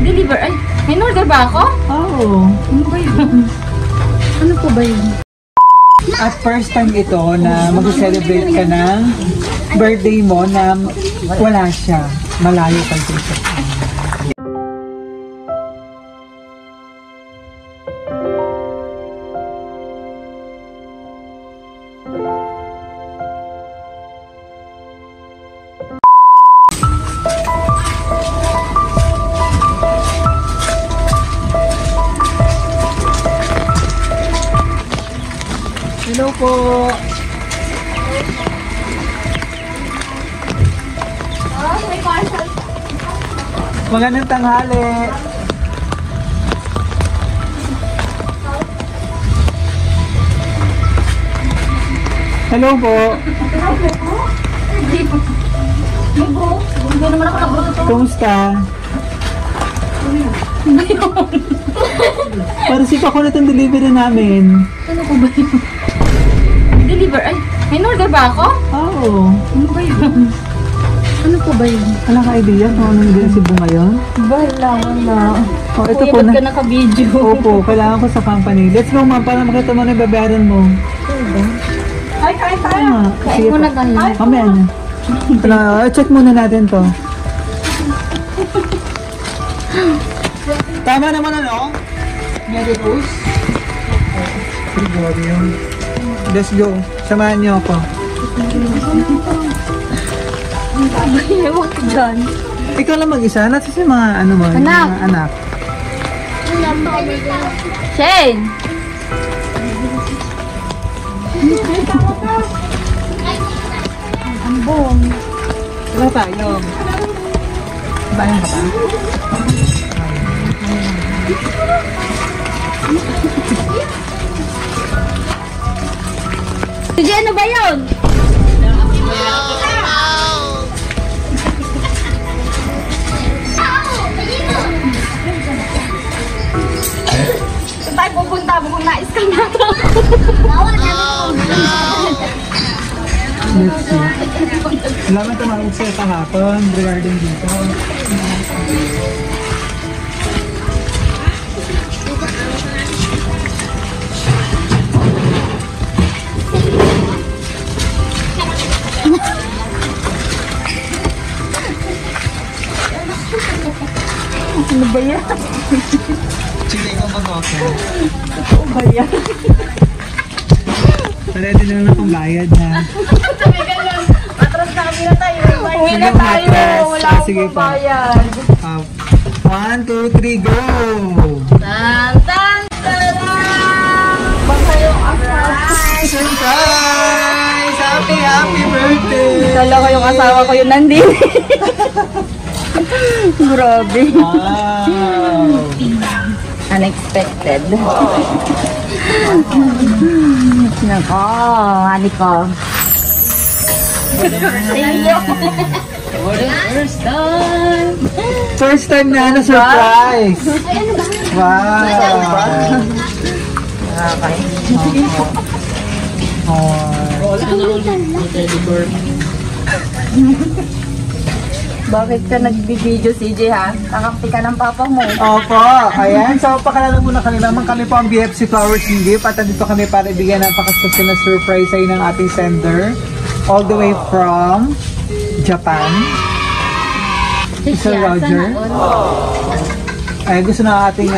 Mag-deliver. Ay, may order ba ako? Oo. Ano ba yun? Ano po ba yun? At first time ito na mag-celebrate ka ng birthday mo na wala siya. Malayo ka dito. Hello po. May parcel. Magandang tanghali. Hello po. Hindi naman ako nabuluto. Kumusta? Para pa ko na itong delivery namin. Ano po ba yun? Deliver. Ay, may order ba ako? Oo. Ano ba yun? Ano po ba yun? Wala ka idea kung anong ginasibo ngayon? Wala. Oh, ito Kuya, po ba't na. ka naka-video? Opo, kailangan ko sa company. Let's go ma'am, para makita mo na yung babayaran mo. Ay, kain tayo. Kain Sige muna po. tayo. Mamaya na. Check muna natin to. Tama naman ano? Mary Rose? Gregorio. Let's go. Samahan niyo ako. Ewan ko dyan. Ikaw lang mag-isa? Nasa si mga ano mo? Anak. Mga anak. Shane! Ambong. Wala tayo. Bayan ka pa? Sige, ano ba yun? Saan tayo pupunta? Mukhang nais ka na to. Let's see. Salamat tumawag sa'yo kahapon regarding dito. Ano ba yan? Sige, ikaw mag-offer. Ano ba yan? Ready na lang akong bayad ha. Sabi ka lang. Atras na kami na tayo. Uwi na tayo. Wala Sige akong pa. bayad. 1, 2, 3, go! Tan, tan, tan! Baka yung surprise! Surprise! Happy birthday! Kala ko yung asawa ko yun nandito. Grabe. Wow! Unexpected. Nako, hani ko. First time na surprise! Wow! Bakit ka nag-video, CJ, ha? Kakampi ka ng papa mo. Opo, ayan. So, pakilala muna kami. Naman kami po ang BFC Flowers and Gift at nandito kami para ibigyan ng pakastasyon na surprise ay ng ating sender all the way from Japan. Sir Roger. Ay, gusto na ating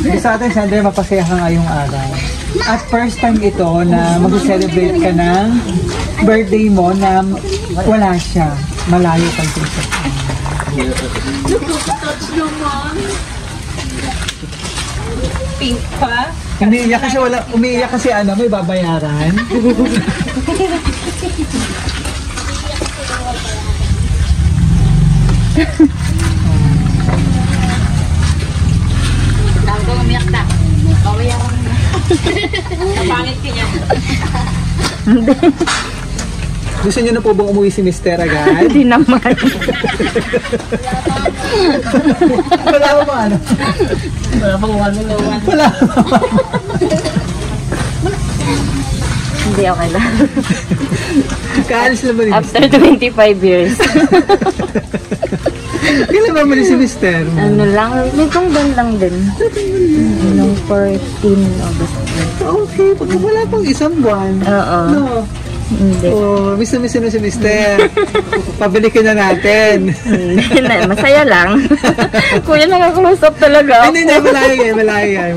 gusto ating sender mapasaya ka ngayong araw. At first time ito na mag-celebrate ka ng birthday mo na wala siya. Malayo ka dito. Pink pa? Umiiyak kasi umiiyak kasi may babayaran. Tawag ko umiyak na. Babayaran mo na. Kapangit ka niya. Hindi. Gusto niyo na po bang umuwi si Mr. agad? Hindi naman. Wala ba ano? Wala pang one-on-one. Wala. Hindi, okay lang. Kaalis naman yun. After 25 years. Kailan ba mali si Mister? Ano lang, may tunggal lang din. Nung 14 August. Okay, pag wala pang isang buwan. Oo. No. Hindi. Oh, miss na si Mister. Pabili ka na natin. Masaya lang. Kuya, nakaklose up talaga ako. Hindi, malayo.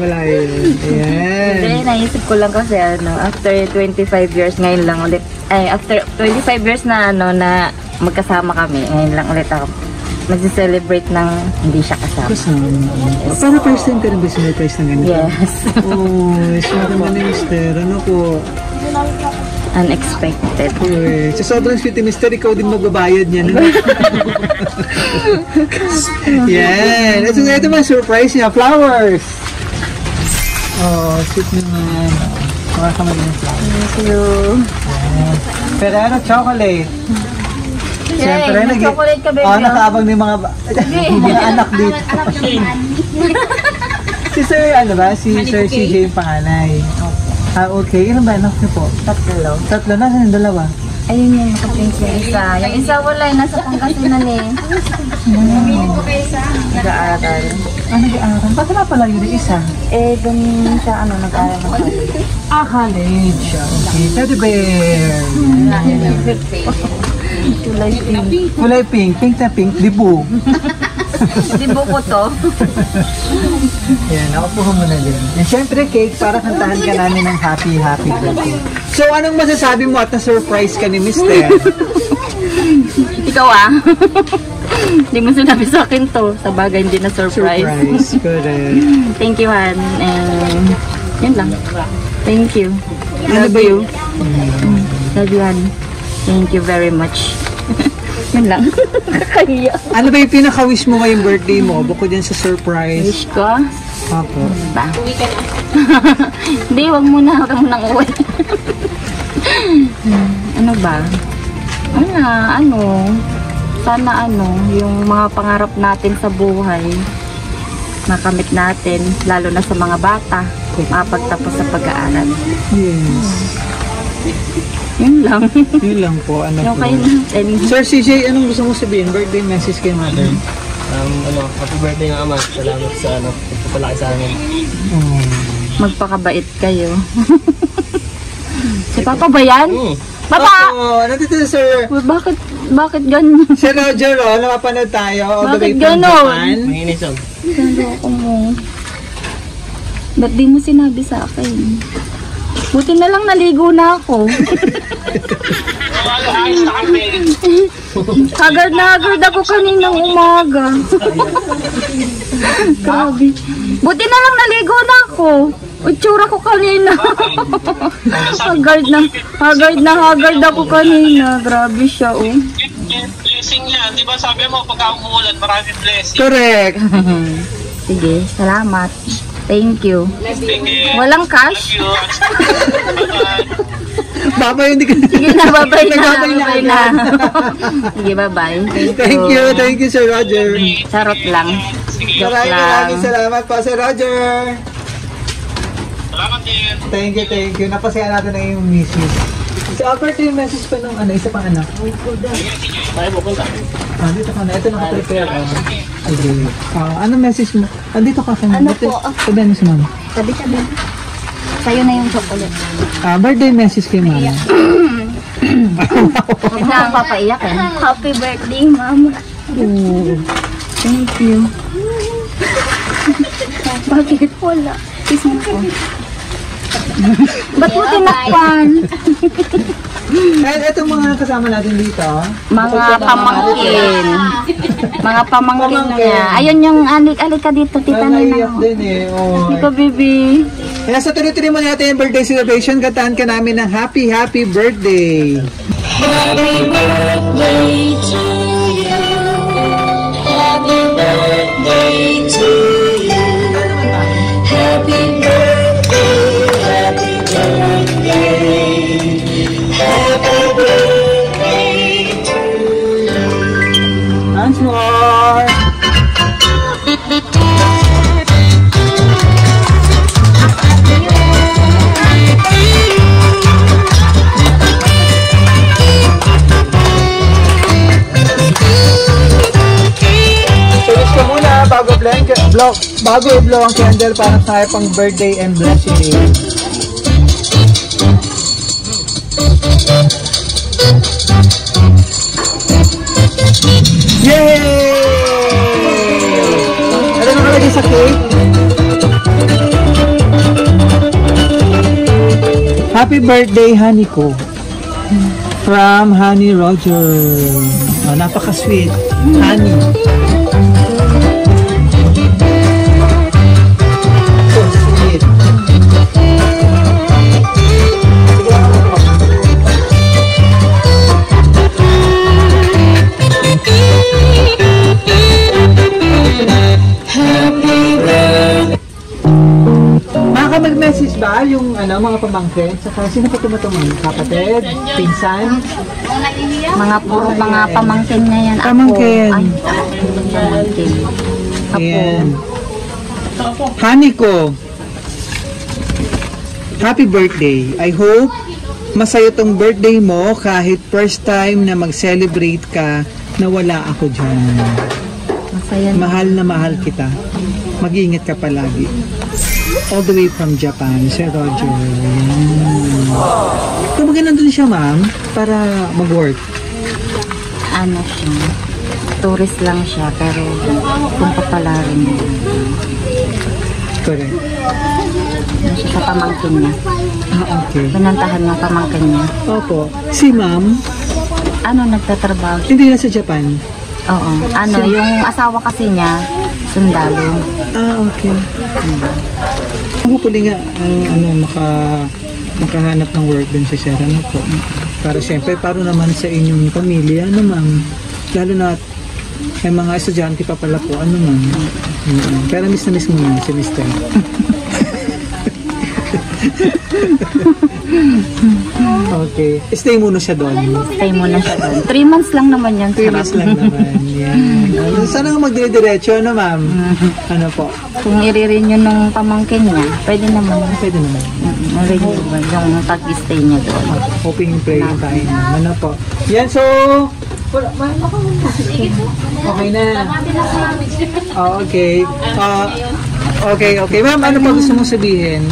Ayan. Hindi, naisip ko lang kasi after 25 years, ngayon lang ulit. After 25 years na na magkasama kami, ngayon lang ulit ako mag-celebrate ng hindi siya kasama. Para first time ka rin ba sinurprise ng ganito? Yes. Oh, smart naman ni Mister. Ano po? Unexpected. Uy, sa sobrang sweet ni Mister, ikaw din magbabayad niya. No? Yan. Ito mga surprise niya. Flowers. Oh, sweet naman. Makakamali ng flowers. Thank you. Ferrero chocolate. Siyempre, Yay, may chocolate ka, baby. nakaabang ng mga anak dito. Si Sir, Si Sir CJ yung panganay. Okay. Ilan ba anak niyo po? Tatlo. Tatlo na, yung dalawa. Ayun yung nakapins yung isa. Yung isa wala, nasa Pangasinan eh. Nag-aaral. Nag-aaral? Ba't na pala yun yung isa? Dun siya, nag-aaral ng college. College. Okay. Teddy bear. Kulay pink. Kulay pink. Pink na pink. Dibu. Di buko to. Yan, nakupuha mo na din. And syempre, cake, para kantahan ka namin ng happy birthday. So, anong masasabi mo at na-surprise ka ni Mister? Ikaw Hindi mo sinabi sa akin to. Sa bagay, hindi na surprise. Surprise, correct. Thank you, Han. And yun lang. Thank you. Ano ba yun? Love you, Han. Thank you very much. Yun lang. Kaya. Ano ba yung pinaka-wish mo ngayong birthday mo? Bukod yan sa surprise. Wish ko? Apo. Ba? Uwi ka na. Hindi, wag muna. Huwag mo nang uwi. Ano ba? Sana yung mga pangarap natin sa buhay, makamit natin, lalo na sa mga bata, mapagtapos sa pag-aaral. Yes. Yun lang. Yun lang po. Yung kayo natin. Sir CJ, anong gusto mo sabihin? Birthday message kay mother? Happy birthday nga ama. Salamat sa pagpapalaki sa amin. Magpakabait kayo. Si Papa ba yan? Papa! Oo, nandito na sir. Bakit ganyan? Sir Roger, napapanood tayo. All the way Bakit from ganon? Japan. Mahinis oh. Ganda mo. Ba't di mo sinabi sa akin? Buti na lang naligo na ako. Haggard na haggard ako kaninang umaga. Grabe. Buti na lang naligo na ako. Utsura ko kanina. Haggard na haggard ako kanina. Grabe siya, Blessing yan. Di ba sabi mo pagka umuulan maraming blessing. Correct. Sige, salamat. Thank you. Sige. Walang cash? Thank you. Babay, hindi ka. Sige na, bye-bye na. Nagbabay na Bye na. Sige, bye-bye. Thank you, Sir Roger. Charot lang. Joke Maraming lang. salamat po, Sir Roger. Salamat din. Thank you. Napasaya natin na yung misis. So, Albert, yung message pa nung isa pang anak. Tayo pupunta. Dito ka na. Ito naka-prepare. Anong message mo? Dito ka. Ano po? Sabihan mo si mama. Tabi-tabi. Sa'yo na yung chocolate. Birthday message kay mama. Huwag na akong papaiyak Happy birthday, Mama. Thank you. Bakit wala? Kiss mo ko. Ba't mo tinakpan? Itong mga kasama natin dito. Mga pamangkin. Mga pamangkin niya. Ayun yung alik-alik ka dito, tita Naiyak Nina. din eh. Ikaw, baby. Kaya sa tuloy-tuloy mo natin yung birthday celebration, kataan ka namin ng happy birthday! Happy birthday to you. Happy birthday to you. Happy birthday, happy birthday. Happy birthday to you. Once more! bago i-blow ang candle para sa pang birthday and blessing. Yay! Ano nakalagay sa cake? Happy birthday, honey ko. From Honey Roger. Oh, napaka-sweet. Honey. So sweet. Mag-message ba yung mga pamangkin? Saka sino pa tumutumang? Kapatid? Pinsan? Mga pamangkin niya yan. Pamangkin. Pamangkin. Ayan. Honey ko. Happy birthday. I hope masaya tong birthday mo kahit first time na mag-celebrate ka na wala ako dyan. Masaya na. Mahal na mahal kita. Mag-iingat ka palagi. All the way from Japan, Sir Roger. Kumbaga nandun siya, ma'am, para mag-work. Ano siya, tourist lang siya, pero punta pala rin. Correct. Ano siya sa pamangkin niya. Ah, okay. Pinantahan ng pamangkin niya. Opo. Si ma'am, Ano, nagtatrabaho siya? hindi na sa Japan. Oo. Ano, yung asawa kasi niya, sundalo. Ah, okay. Hopefully nga, makahanap ng work din si Sir, ano po. Para siyempre, para naman sa inyong pamilya, ano ma'am. Lalo na, may mga estudyante pa pala po, ano ma'am. Pero miss na miss mo na si Mr. Okay. Stay muna siya doon. Stay muna siya doon. 3 months lang naman yan. 3 months lang naman. Yan. Sana nga magdire-diretso, ano ma'am? Ano po? Kung i-renew ng pamangkin niya, pwede naman. Pwede naman. I-renew yung pag-stay niya doon. Hoping, praying tayo naman. Ano po? Yan, so... Okay na. Oh, okay. Okay. Ma'am, ano pa gusto mong sabihin?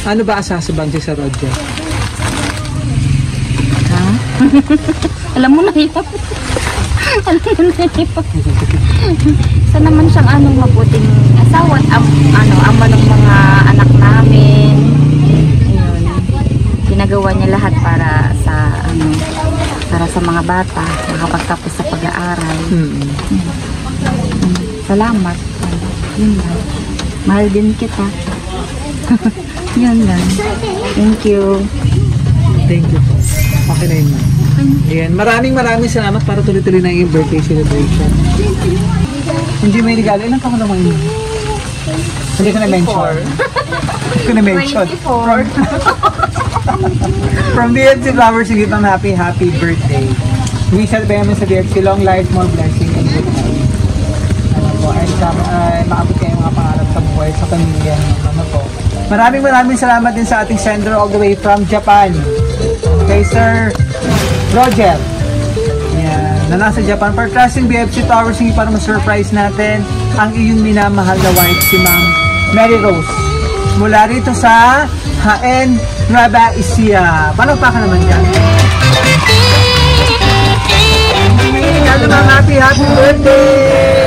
Ano ba asasabang si Sir Roger? Ha? Alam mo na yun. Alam mo na yun. Isa naman siyang mabuting asawa at ama ng mga anak namin. Ayun. Ginagawa niya lahat para sa mga bata, makapagtapos sa pag-aaral. Salamat. Yun lang. Mahal din kita. Yun lang. Thank you. Thank you po. Okay na yun, ma'am. Ayan. Maraming salamat para tuloy-tuloy na yung birthday celebration. Hindi may regalo. Ilan pa ko naman yun? Hindi ko na-mention. Hindi ko na-mention. 24. From BFC Flowers, sige pang happy birthday. We celebrate namin sa BFC. Long life, more blessing, and good health. Ano po, ay maabot kayo mga pangarap sa buhay, sa pamilya. Ano po. Maraming salamat din sa ating sender all the way from Japan. Kay Sir Roger. Yan, na nasa Japan. For trusting BFC Towers, hindi para ma-surprise natin ang iyong minamahal na wife, si Ma'am Mary Rose. Mula rito sa Haen, Nueva Ecija. Palagpakan naman dyan. Happy birthday!